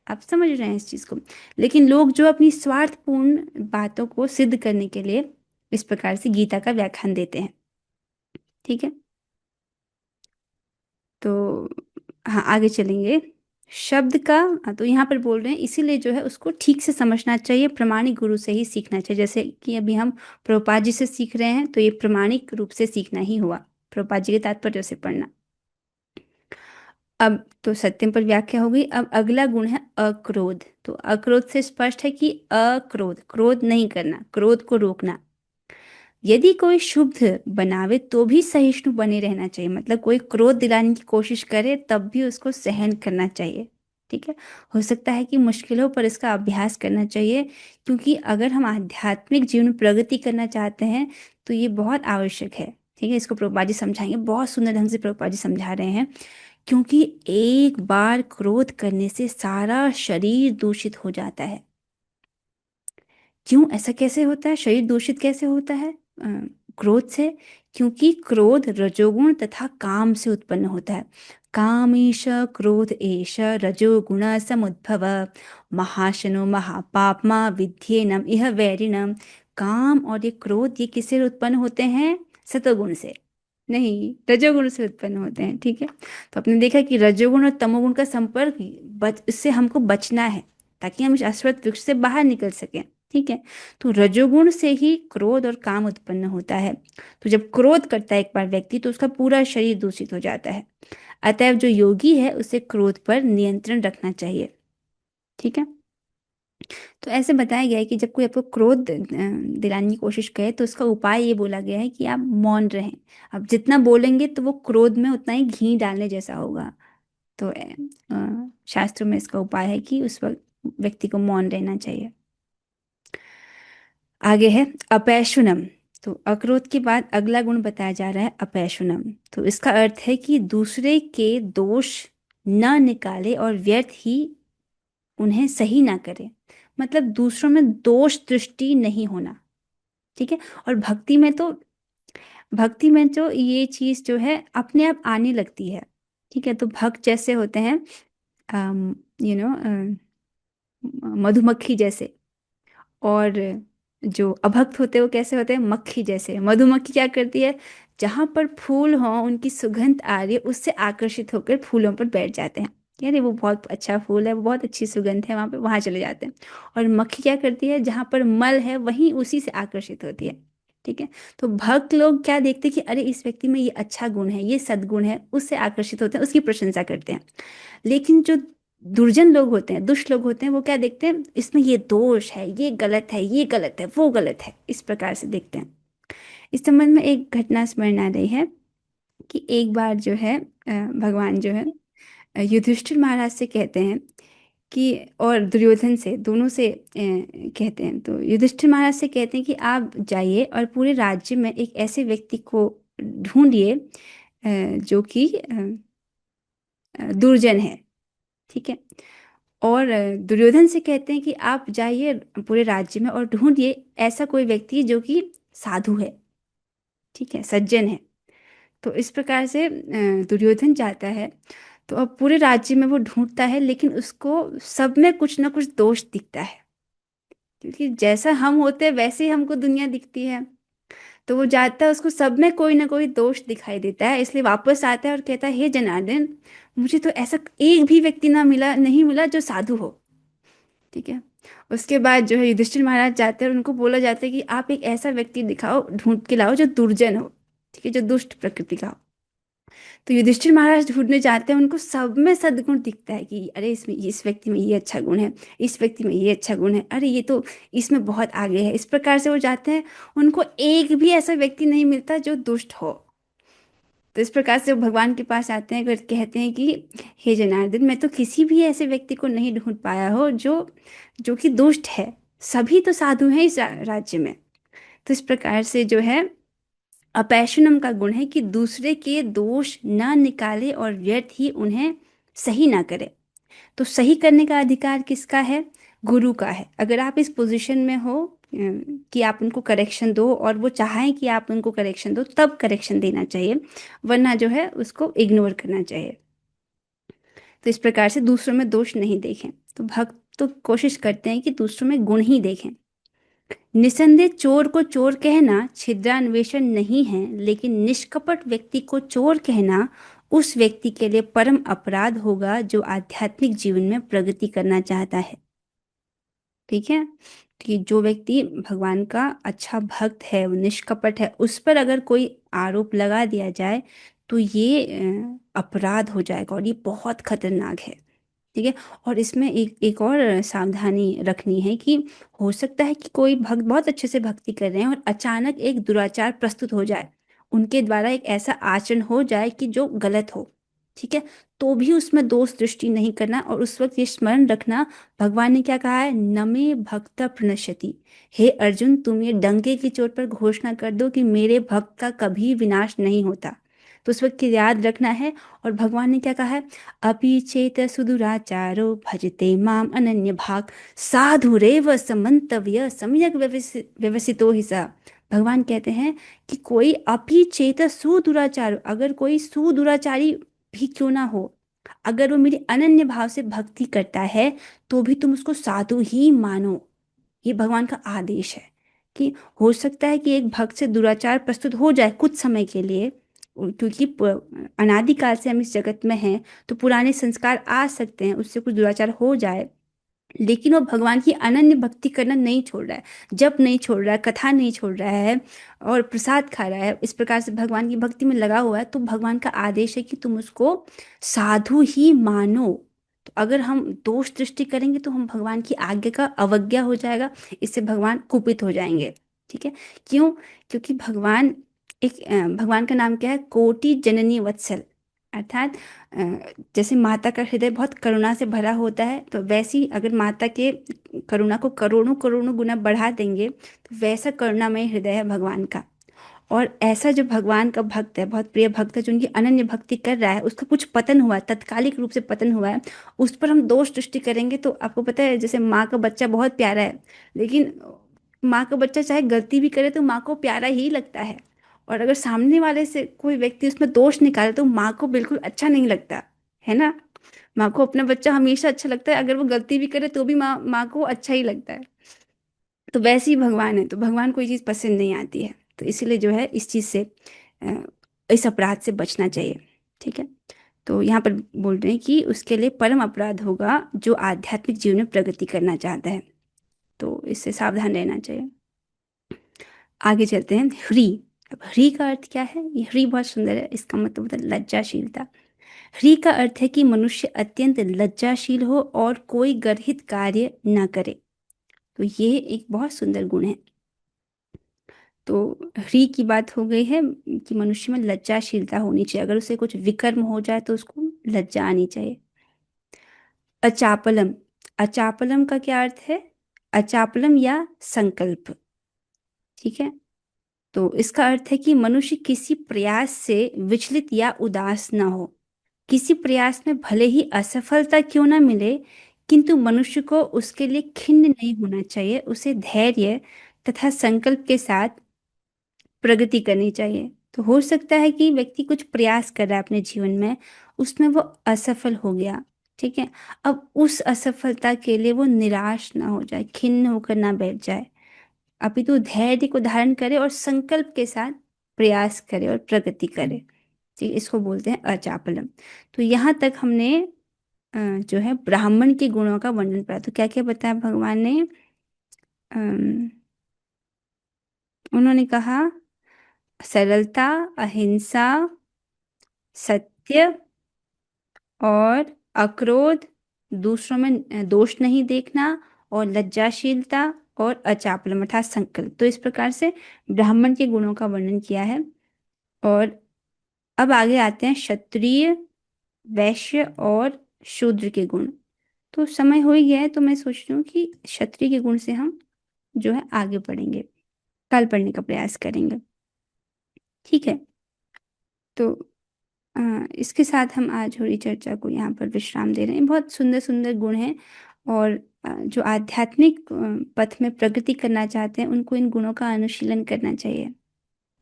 आप समझ रहे हैं इस चीज को? लेकिन लोग जो अपनी स्वार्थपूर्ण बातों को सिद्ध करने के लिए इस प्रकार से गीता का व्याख्यान देते हैं। ठीक है। तो हाँ, आगे चलेंगे। शब्द का, हाँ, तो यहाँ पर बोल रहे हैं इसीलिए जो है उसको ठीक से समझना चाहिए, प्रमाणिक गुरु से ही सीखना चाहिए। जैसे कि अभी हम प्रभुपाद जी से सीख रहे हैं, तो ये प्रमाणिक रूप से सीखना ही हुआ, प्रभुपाद जी के तात्पर्य से पढ़ना। अब तो सत्यम पर व्याख्या हो गई। अब अगला गुण है अक्रोध। तो अक्रोध से स्पष्ट है कि अक्रोध, क्रोध नहीं करना, क्रोध को रोकना। यदि कोई शुभ बनावे तो भी सहिष्णु बने रहना चाहिए, मतलब कोई क्रोध दिलाने की कोशिश करे तब भी उसको सहन करना चाहिए। ठीक है। हो सकता है कि मुश्किल हो, पर इसका अभ्यास करना चाहिए, क्योंकि अगर हम आध्यात्मिक जीवन में प्रगति करना चाहते हैं तो ये बहुत आवश्यक है। ठीक है। इसको प्रभुपाद जी समझाएंगे, बहुत सुंदर ढंग से प्रभुपाद जी समझा रहे हैं। क्योंकि एक बार क्रोध करने से सारा शरीर दूषित हो जाता है। क्यों ऐसा कैसे होता है, शरीर दूषित कैसे होता है क्रोध से? क्योंकि क्रोध रजोगुण तथा काम से उत्पन्न होता है। कामेश क्रोध एष रजोगुण समुद्भव, महाशनो महापाप्मा विद्येनम इह वैरिणम। काम और ये क्रोध, ये किससे उत्पन्न होते हैं? सतोगुण से नहीं, रजोगुण से उत्पन्न होते हैं। ठीक है। तो आपने देखा कि रजोगुण और तमोगुण का संपर्क, इससे हमको बचना है ताकि हम इस अश्वत्थ वृक्ष से बाहर निकल सकें। ठीक है। तो रजोगुण से ही क्रोध और काम उत्पन्न होता है। तो जब क्रोध करता है एक बार व्यक्ति, तो उसका पूरा शरीर दूषित हो जाता है। अतएव जो योगी है उसे क्रोध पर नियंत्रण रखना चाहिए। ठीक है। तो ऐसे बताया गया है कि जब कोई आपको क्रोध दिलाने की कोशिश करे तो उसका उपाय ये बोला गया है कि आप मौन रहें। अब जितना बोलेंगे तो वो क्रोध में उतना ही घी डालने जैसा होगा। तो शास्त्रों में इसका उपाय है कि उस वक्त व्यक्ति को मौन रहना चाहिए। आगे है अपैशुनम। तो अक्रोध के बाद अगला गुण बताया जा रहा है अपैशुनम। तो इसका अर्थ है कि दूसरे के दोष न निकाले और व्यर्थ ही उन्हें सही ना करे, मतलब दूसरों में दोष दृष्टि नहीं होना। ठीक है। और भक्ति में तो ये चीज जो है अपने आप आने लगती है। ठीक है। तो भक्त जैसे होते हैं, यू नो मधुमक्खी जैसे, और जो अभक्त होते हैं वो कैसे होते हैं? मक्खी जैसे। मधुमक्खी क्या करती है? जहां पर फूल हो, उनकी सुगंध आ रही है, उससे आकर्षित होकर फूलों पर बैठ जाते हैं कि अरे वो बहुत अच्छा फूल है, वो बहुत अच्छी सुगंध है, वहां पे वहां चले जाते हैं। और मक्खी क्या करती है? जहां पर मल है वहीं उसी से आकर्षित होती है। ठीक है। तो भक्त लोग क्या देखते हैं कि अरे इस व्यक्ति में ये अच्छा गुण है, ये सद्गुण है, उससे आकर्षित होते हैं, उसकी प्रशंसा करते हैं। लेकिन जो दुर्जन लोग होते हैं, दुष्ट लोग होते हैं, वो क्या देखते हैं? इसमें ये दोष है, ये गलत है, ये गलत है, वो गलत है, इस प्रकार से देखते हैं। इस संबंध में एक घटना स्मरण आ रही है कि एक बार जो है भगवान जो है युधिष्ठिर महाराज से कहते हैं कि, और दुर्योधन से, दोनों से कहते हैं। तो युधिष्ठिर महाराज से कहते हैं कि आप जाइए और पूरे राज्य में एक ऐसे व्यक्ति को ढूंढिए जो कि दुर्जन है। ठीक है। और दुर्योधन से कहते हैं कि आप जाइए पूरे राज्य में और ढूंढिए ऐसा कोई व्यक्ति जो कि साधु है, ठीक है, सज्जन है। तो इस प्रकार से दुर्योधन जाता है। तो अब पूरे राज्य में वो ढूंढता है, लेकिन उसको सब में कुछ ना कुछ दोष दिखता है, क्योंकि जैसा हम होते हैं वैसे ही हमको दुनिया दिखती है। तो वो जाता है, उसको सब में कोई ना कोई दोष दिखाई देता है, इसलिए वापस आता है और कहता है हे जनार्दन, मुझे तो ऐसा एक भी व्यक्ति ना मिला, नहीं मिला जो साधु हो। ठीक है। उसके बाद जो है युधिष्ठिर महाराज जाते हैं और उनको बोला जाता है कि आप एक ऐसा व्यक्ति दिखाओ, ढूंढ के लाओ जो दुर्जन हो, ठीक है, जो दुष्ट प्रकृति का हो। तो युधिष्ठिर महाराज ढूंढने जाते हैं, उनको सब में सद्गुण दिखता है कि अरे इसमें, इस व्यक्ति में ये अच्छा गुण है, इस व्यक्ति में ये अच्छा गुण है, अरे ये तो इसमें बहुत आगे है। इस प्रकार से वो जाते हैं, उनको एक भी ऐसा व्यक्ति नहीं मिलता जो दुष्ट हो। तो इस प्रकार से वो भगवान के पास आते हैं, अगर कहते हैं कि हे जनार्दन, मैं तो किसी भी ऐसे व्यक्ति को नहीं ढूंढ पाया हो जो जो कि दुष्ट है, सभी तो साधु हैं इस राज्य में। तो इस प्रकार से जो है, अपैशनम का गुण है कि दूसरे के दोष न निकाले और व्यर्थ ही उन्हें सही ना करे। तो सही करने का अधिकार किसका है? गुरु का है। अगर आप इस पोजीशन में हो कि आप उनको करेक्शन दो और वो चाहें कि आप उनको करेक्शन दो, तब करेक्शन देना चाहिए, वरना जो है उसको इग्नोर करना चाहिए। तो इस प्रकार से दूसरों में दोष नहीं देखें। तो भक्त तो कोशिश करते हैं कि दूसरों में गुण ही देखें। निसंदेह चोर को चोर कहना छिद्रान्वेषण नहीं है, लेकिन निष्कपट व्यक्ति को चोर कहना उस व्यक्ति के लिए परम अपराध होगा जो आध्यात्मिक जीवन में प्रगति करना चाहता है। ठीक है, कि जो व्यक्ति भगवान का अच्छा भक्त है, वो निष्कपट है, उस पर अगर कोई आरोप लगा दिया जाए तो ये अपराध हो जाएगा और ये बहुत खतरनाक है। ठीक है, और इसमें एक एक और सावधानी रखनी है कि हो सकता है कि कोई भक्त बहुत अच्छे से भक्ति कर रहे हैं और अचानक एक दुराचार प्रस्तुत हो जाए, उनके द्वारा एक ऐसा आचरण हो जाए कि जो गलत हो। ठीक है, तो भी उसमें दोष दृष्टि नहीं करना, और उस वक्त ये स्मरण रखना, भगवान ने क्या कहा है, नमे भक्त प्रणश्यति। हे अर्जुन, तुम ये डंके की चोट पर घोषणा कर दो कि मेरे भक्त का कभी विनाश नहीं होता। तो उस वक्त की याद रखना है। और भगवान ने क्या कहा है, अपि चेत सुदुराचारो भजते माम अनन्य भाग साधुरेव समन्तव्य सम्यक व्यवसितो ही सा। भगवान कहते हैं कि कोई अपि चेत सुदुराचारो, अगर कोई सुदुराचारी भी क्यों ना हो, अगर वो मेरी अनन्य भाव से भक्ति करता है, तो भी तुम उसको साधु ही मानो। ये भगवान का आदेश है कि हो सकता है कि एक भक्त से दुराचार प्रस्तुत हो जाए कुछ समय के लिए, क्योंकि अनादिकाल से हम इस जगत में हैं, तो पुराने संस्कार आ सकते हैं, उससे कुछ दुराचार हो जाए, लेकिन वो भगवान की अनन्य भक्ति करना नहीं छोड़ रहा है, जप नहीं छोड़ रहा है, कथा नहीं छोड़ रहा है, और प्रसाद खा रहा है, इस प्रकार से भगवान की भक्ति में लगा हुआ है, तो भगवान का आदेश है कि तुम उसको साधु ही मानो। तो अगर हम दोष दृष्टि करेंगे तो हम भगवान की आज्ञा का अवज्ञा हो जाएगा, इससे भगवान कुपित हो जाएंगे। ठीक है, क्यों? क्योंकि भगवान भगवान का नाम क्या है, कोटि जननी वत्सल, अर्थात जैसे माता का हृदय बहुत करुणा से भरा होता है, तो वैसी अगर माता के करुणा को करोड़ों करोड़ों गुना बढ़ा देंगे, तो वैसा करुणामय हृदय है भगवान का। और ऐसा जो भगवान का भक्त है, बहुत प्रिय भक्त है, जो उनकी अनन्य भक्ति कर रहा है, उसका कुछ पतन हुआ है, तात्कालिक रूप से पतन हुआ है, उस पर हम दोष दृष्टि करेंगे तो आपको पता है, जैसे माँ का बच्चा बहुत प्यारा है, लेकिन माँ का बच्चा चाहे गलती भी करे तो माँ को प्यारा ही लगता है, और अगर सामने वाले से कोई व्यक्ति उसमें दोष निकाले तो माँ को बिल्कुल अच्छा नहीं लगता, है ना। माँ को अपना बच्चा हमेशा अच्छा लगता है, अगर वो गलती भी करे तो भी माँ माँ को अच्छा ही लगता है। तो वैसे ही भगवान है, तो भगवान को ये चीज़ पसंद नहीं आती है, तो इसीलिए जो है इस चीज़ से, अ, इस अपराध से बचना चाहिए। ठीक है, तो यहाँ पर बोल रहे हैं कि उसके लिए परम अपराध होगा जो आध्यात्मिक जीवन में प्रगति करना चाहता है, तो इससे सावधान रहना चाहिए। आगे चलते हैं, ह्री। अब ह्री का अर्थ क्या है? ये ह्री बहुत सुंदर है, इसका मतलब होता है लज्जाशीलता। ह्री का अर्थ है कि मनुष्य अत्यंत लज्जाशील हो और कोई गर्हित कार्य न करे। तो ये एक बहुत सुंदर गुण है। तो ह्री की बात हो गई है कि मनुष्य में लज्जाशीलता होनी चाहिए, अगर उसे कुछ विकर्म हो जाए तो उसको लज्जा आनी चाहिए। अचापलम। अचापलम का क्या अर्थ है? अचापलम या संकल्प। ठीक है, तो इसका अर्थ है कि मनुष्य किसी प्रयास से विचलित या उदास ना हो। किसी प्रयास में भले ही असफलता क्यों ना मिले, किंतु मनुष्य को उसके लिए खिन्न नहीं होना चाहिए, उसे धैर्य तथा संकल्प के साथ प्रगति करनी चाहिए। तो हो सकता है कि व्यक्ति कुछ प्रयास कर रहा है अपने जीवन में, उसमें वो असफल हो गया। ठीक है, अब उस असफलता के लिए वो निराश ना हो जाए, खिन्न होकर ना बैठ जाए, अपितु धैर्य को धारण करे और संकल्प के साथ प्रयास करे और प्रगति करे। ठीक, इसको बोलते हैं अचापलम। तो यहाँ तक हमने जो है ब्राह्मण के गुणों का वर्णन करा। तो क्या क्या बताया भगवान ने? अम, उन्होंने कहा सरलता, अहिंसा, सत्य और अक्रोध, दूसरों में दोष नहीं देखना, और लज्जाशीलता और अचापलम अर्थात संकल्प। तो इस प्रकार से ब्राह्मण के गुणों का वर्णन किया है। और अब आगे आते हैं क्षत्रिय, वैश्य और शूद्र के गुण। तो समय हो ही गया है, तो मैं सोच रही हूँ कि क्षत्रिय के गुण से हम जो है आगे पढ़ेंगे, कल पढ़ने का प्रयास करेंगे। ठीक है। तो इसके साथ हम आज हो रही चर्चा को यहाँ पर विश्राम दे रहे हैं। बहुत सुंदर सुंदर गुण हैं, और जो आध्यात्मिक पथ में प्रगति करना चाहते हैं उनको इन गुणों का अनुशीलन करना चाहिए।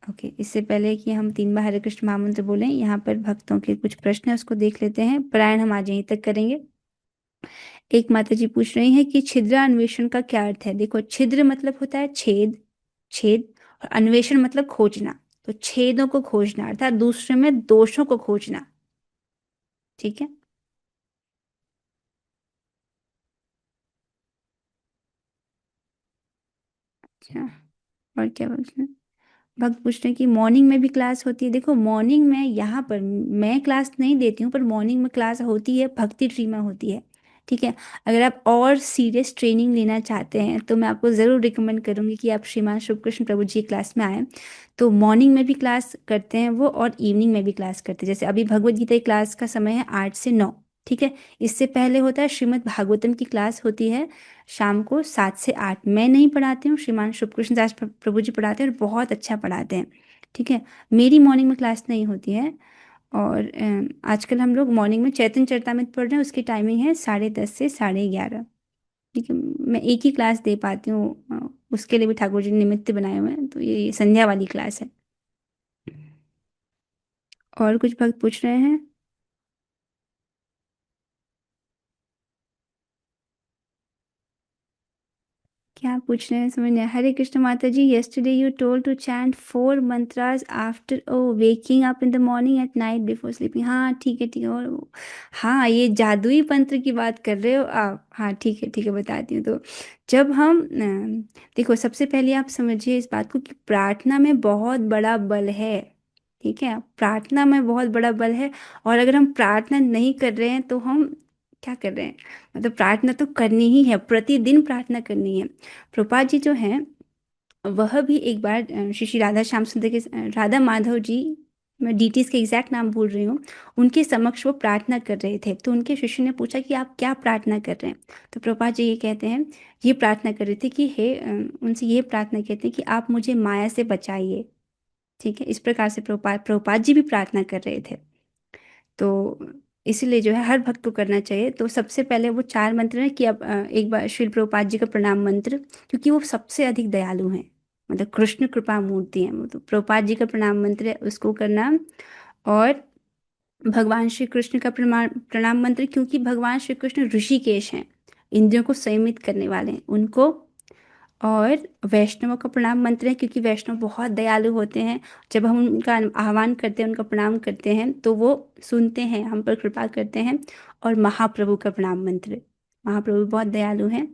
ओके, इससे पहले कि हम 3 बार हरे कृष्ण महामंत्र बोलें, यहाँ पर भक्तों के कुछ प्रश्न है, उसको देख लेते हैं। पारायण हम आज यहीं तक करेंगे। एक माता जी पूछ रही हैं कि छिद्रान्वेषण का क्या अर्थ है। देखो, छिद्र मतलब होता है छेद, छेद, और अन्वेषण मतलब खोजना। तो छेदों को खोजना अर्थात दूसरे में दोषों को खोजना। ठीक है। अच्छा, और क्या बोलते हैं, भक्त पूछ रहे हैं कि मॉर्निंग में भी क्लास होती है। देखो, मॉर्निंग में यहाँ पर मैं क्लास नहीं देती हूँ, पर मॉर्निंग में क्लास होती है, भक्ति ट्री में होती है। ठीक है। अगर आप और सीरियस ट्रेनिंग लेना चाहते हैं तो मैं आपको ज़रूर रिकमेंड करूँगी कि आप श्रीमान शुभ कृष्ण प्रभु जी की क्लास में आएँ। तो मॉर्निंग में भी क्लास करते हैं वो, और इवनिंग में भी क्लास करते हैं। जैसे अभी भगवत गीता की क्लास का समय है 8 से 9। ठीक है। इससे पहले होता है श्रीमद् भागवतम की क्लास होती है शाम को 7 से 8। मैं नहीं पढ़ाती हूँ, श्रीमान शुभ कृष्ण दास प्रभु जी पढ़ाते हैं और बहुत अच्छा पढ़ाते हैं। ठीक है। मेरी मॉर्निंग में क्लास नहीं होती है। और आजकल हम लोग मॉर्निंग में चैतन्य चरितामृत पढ़ रहे हैं, उसकी टाइमिंग है 10:30 से 11:30। ठीक है। मैं एक ही क्लास दे पाती हूँ, उसके लिए भी ठाकुर जी ने निमित्त बनाए हुए हैं, तो ये संध्या वाली क्लास है। और कुछ भक्त पूछ रहे हैं। क्या पूछ रहे हैं समझ नहीं आया। हरे कृष्ण माता जी, yesterday you told to chant 4 mantras after waking up in the morning at night before sleeping। हाँ ठीक है, ठीक है। और हाँ, ये जादुई मंत्र की बात कर रहे हो आप। हाँ ठीक है, ठीक है, बताती हूँ। तो जब हम देखो, सबसे पहले आप समझिए इस बात को कि प्रार्थना में बहुत बड़ा बल है। ठीक है, प्रार्थना में बहुत बड़ा बल है। और अगर हम प्रार्थना नहीं कर रहे हैं तो हम क्या कर रहे हैं। मतलब प्रार्थना तो करनी ही है, प्रतिदिन प्रार्थना करनी है। प्रभुपाद जी जो हैं, वह भी एक बार श्री श्री राधा श्याम सुंदर के राधा माधव जी, मैं डीटीज के एग्जैक्ट नाम भूल रही हूँ, उनके समक्ष वो प्रार्थना कर रहे थे। तो उनके शिष्य ने पूछा कि आप क्या प्रार्थना कर रहे हैं। तो प्रभुपाद जी ये कहते हैं, ये प्रार्थना कर रहे थे कि हे उनसे ये प्रार्थना कहते हैं कि आप मुझे माया से बचाइए। ठीक है। इस प्रकार से प्रभुपाद प्रभुपाद जी भी प्रार्थना कर रहे थे। तो इसीलिए जो है हर भक्त को करना चाहिए। तो सबसे पहले वो 4 मंत्र हैं कि अब एक बार श्रील प्रभुपाद जी का प्रणाम मंत्र, क्योंकि वो सबसे अधिक दयालु हैं, मतलब कृष्ण कृपा मूर्ति हैं वो। तो प्रभुपाद जी का प्रणाम मंत्र है, उसको करना। और भगवान श्री कृष्ण का प्रणाम प्रणाम मंत्र, क्योंकि भगवान श्री कृष्ण ऋषिकेश हैं, इंद्रियों को संयमित करने वाले हैं, उनको। और वैष्णवों का प्रणाम मंत्र है, क्योंकि वैष्णव बहुत दयालु होते हैं। जब हम उनका आह्वान करते हैं, उनका प्रणाम करते हैं, तो वो सुनते हैं, हम पर कृपा करते हैं। और महाप्रभु का प्रणाम मंत्र, महाप्रभु बहुत दयालु हैं।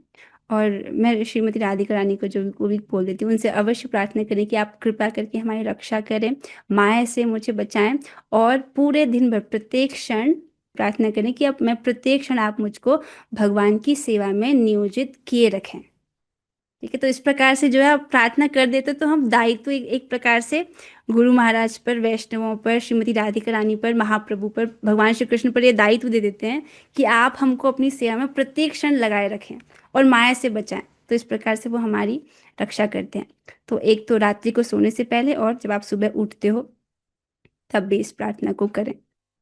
और मैं श्रीमती राधिका रानी को जो वो भी बोल देती हूँ, उनसे अवश्य प्रार्थना करें कि आप कृपा करके हमारी रक्षा करें, माया से मुझे बचाएं। और पूरे दिन भर प्रत्येक क्षण प्रार्थना करें कि अब मैं प्रत्येक क्षण आप मुझको भगवान की सेवा में नियोजित किए रखें। ठीक है। तो इस प्रकार से जो है आप प्रार्थना कर देते तो हम दायित्व एक प्रकार से गुरु महाराज पर, वैष्णवों पर, श्रीमती राधिका रानी पर, महाप्रभु पर, भगवान श्री कृष्ण पर ये दायित्व दे देते हैं कि आप हमको अपनी सेवा में प्रत्येक क्षण लगाए रखें और माया से बचाएं। तो इस प्रकार से वो हमारी रक्षा करते हैं। तो एक तो रात्रि को सोने से पहले, और जब आप सुबह उठते हो तब भी इस प्रार्थना को करें।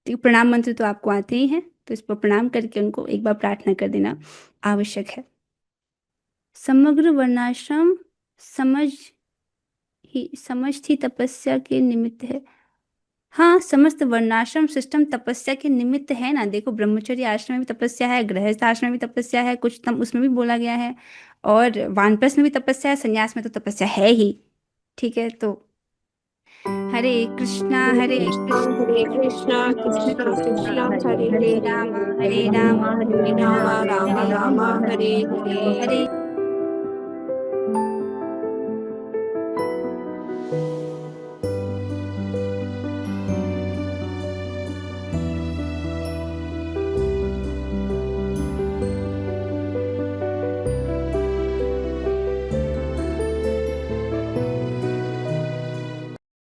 तो प्रणाम मंत्र तो आपको आते ही हैं, तो इस पर प्रणाम करके उनको एक बार प्रार्थना कर देना आवश्यक है। समग्र वर्णाश्रम समझ समझ थी तपस्या के निमित्त है। हाँ, समस्त वर्णाश्रम सिस्टम तपस्या के निमित्त है ना। देखो, ब्रह्मचर्य आश्रम में भी तपस्या है, गृहस्थ आश्रम में भी तपस्या है, कुछ तम उसमें भी बोला गया है। और वानप्रस्थ में भी तपस्या है, संन्यास में तो तपस्या है ही। ठीक है। तो हरे कृष्णा हरे हरे कृष्णा कृष्णा कृष्ण कृष्ण हरे हरे हरे राम हरे हरे राम राम हरे हरे राम राम राम हरे राम हरे हरे हरे